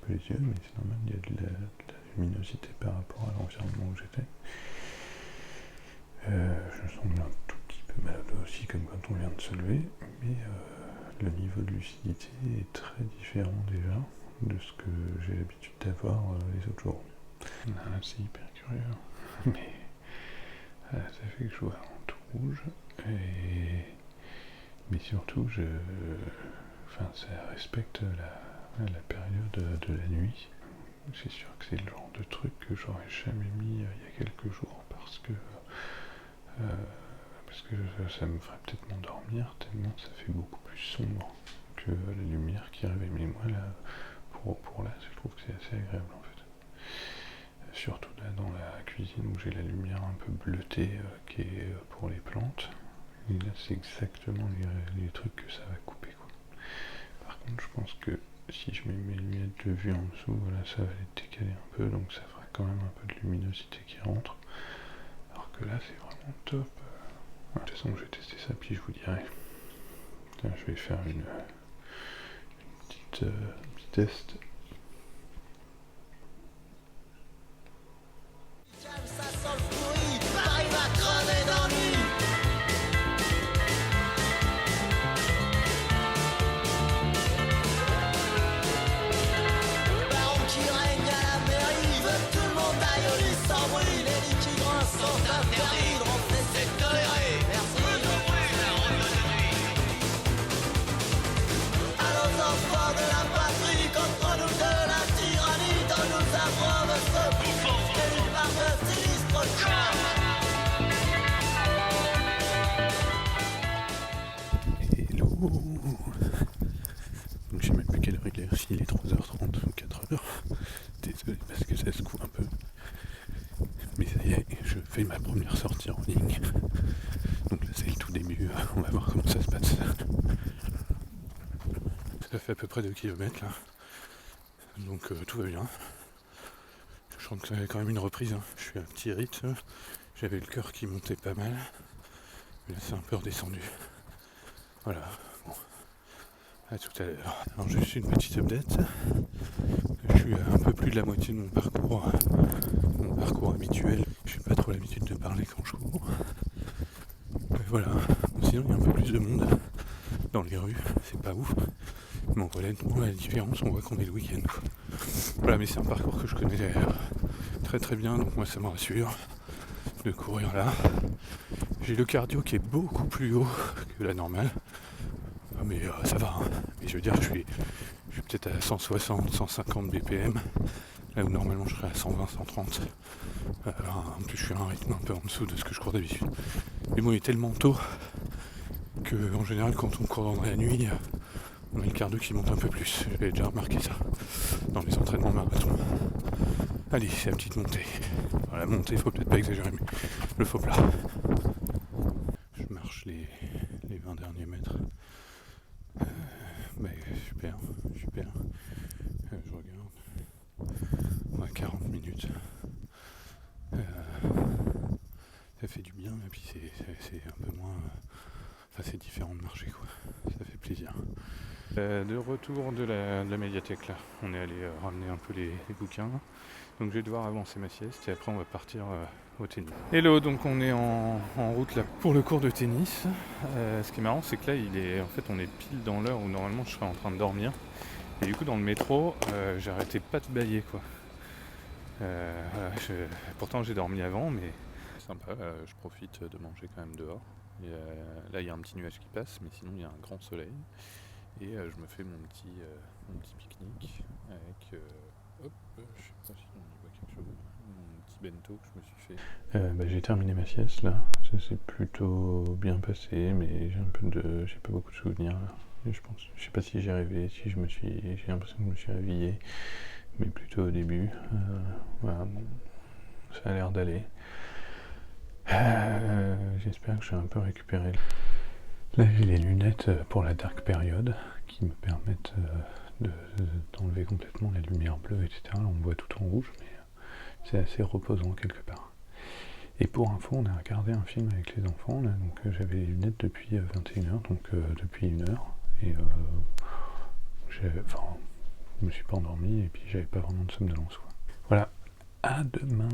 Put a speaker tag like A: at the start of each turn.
A: peu les yeux, mais c'est normal, il y a de la luminosité par rapport à l'environnement où j'étais. Je me sens un tout petit peu malade aussi, comme quand on vient de se lever, mais le niveau de lucidité est très différent déjà de ce que j'ai l'habitude d'avoir les autres jours. Là, c'est hyper curieux, mais ça fait que je vois en tout rouge, mais surtout, ça respecte la période de la nuit. C'est sûr que c'est le genre de truc que j'aurais jamais mis il y a quelques jours, parce que ça me ferait peut-être m'endormir, tellement ça fait beaucoup plus sombre que la lumière qui réveille. Mais moi, là, pour là, je trouve que c'est assez agréable en fait. Surtout là dans la cuisine où j'ai la lumière un peu bleutée qui est pour les plantes. Et là, c'est exactement les trucs que ça va couper, quoi. Par contre, je pense que si je mets mes lunettes de vue en dessous, voilà, ça va les décaler un peu, donc ça fera quand même un peu de luminosité qui rentre. Alors que là, c'est vraiment top. De toute façon, je vais tester ça, puis je vous dirai. Là, je vais faire une petit test.
B: Ça sent le pourri, Paris va crever d'ennui. Baron qui règne à la mairie, veut que tout le monde aille au lit sans bruit. Les lits qui grincent sont interdits, de rentrer c'est toléré. Merci. À nos enfants de la patrie, contre nous de la tyrannie, donne-nous un professeur élu par le sinistre corps.
A: Hello. Donc je sais même plus quelle heure il est, s'il est 3h30 ou 4h. Désolé parce que ça secoue un peu. Mais ça y est, je fais ma première sortie en ligne. Donc là c'est le tout début, on va voir comment ça se passe. Ça fait à peu près 2 km là. Donc tout va bien. Je sens que ça avait quand même une reprise, hein. Je suis à un petit rythme. J'avais le cœur qui montait pas mal. Mais là c'est un peu redescendu. Voilà, bon. À tout à l'heure. Alors juste une petite update. Je suis à un peu plus de la moitié de mon parcours habituel. Je n'ai pas trop l'habitude de parler quand je cours. Mais voilà. Sinon il y a un peu plus de monde dans les rues, c'est pas ouf. Mais on voit la différence, on voit qu'on est le week-end. Voilà, mais c'est un parcours que je connais très très bien, donc moi ça me rassure de courir là. J'ai le cardio qui est beaucoup plus haut que la normale. Mais ça va, hein. Mais je veux dire, je suis peut-être à 160, 150 BPM, là où normalement je serais à 120, 130. En plus, je suis à un rythme un peu en dessous de ce que je cours d'habitude. Mais bon, il est tellement tôt que, en général, quand on court dans la nuit, on a le cardio qui monte un peu plus. J'avais déjà remarqué ça dans les entraînements marathon. Allez, c'est la petite montée. Alors, la montée, il faut peut-être pas exagérer, mais le faux plat. Je marche les 20 derniers mètres. Super. Je regarde. On a 40 minutes. Ça fait du bien, et puis c'est un peu moins. C'est différent de marcher, quoi. Ça fait plaisir. De retour de la médiathèque, là. On est allé ramener un peu les bouquins. Donc je vais devoir avancer ma sieste et après on va partir au tennis. Hello, donc on est en route là pour le cours de tennis. Ce qui est marrant, c'est que là on est pile dans l'heure où normalement je serais en train de dormir. Et du coup dans le métro, j'arrêtais pas de bâiller, quoi. Voilà, pourtant j'ai dormi avant, mais c'est sympa. Je profite de manger quand même dehors. Et, là il y a un petit nuage qui passe, mais sinon il y a un grand soleil. Et je me fais mon petit pique-nique avec hop, je sais pas si on y voit quelque chose, mon petit bento que je me suis fait. J'ai terminé ma sieste là, ça s'est plutôt bien passé, mais j'ai pas beaucoup de souvenirs là. Et je sais pas si j'ai rêvé, j'ai l'impression que je me suis réveillé, mais plutôt au début. Voilà, bon, ça a l'air d'aller. J'espère que je suis un peu récupéré. Là j'ai les lunettes pour la dark période qui me permettent d'enlever complètement la lumière bleue, etc. Là, on voit tout en rouge, mais c'est assez reposant quelque part. Et pour info, on a regardé un film avec les enfants, là, donc j'avais les lunettes depuis 21h, donc depuis 1 heure. Et je me suis pas endormi et puis j'avais pas vraiment de somnolence, quoi. Voilà, à demain.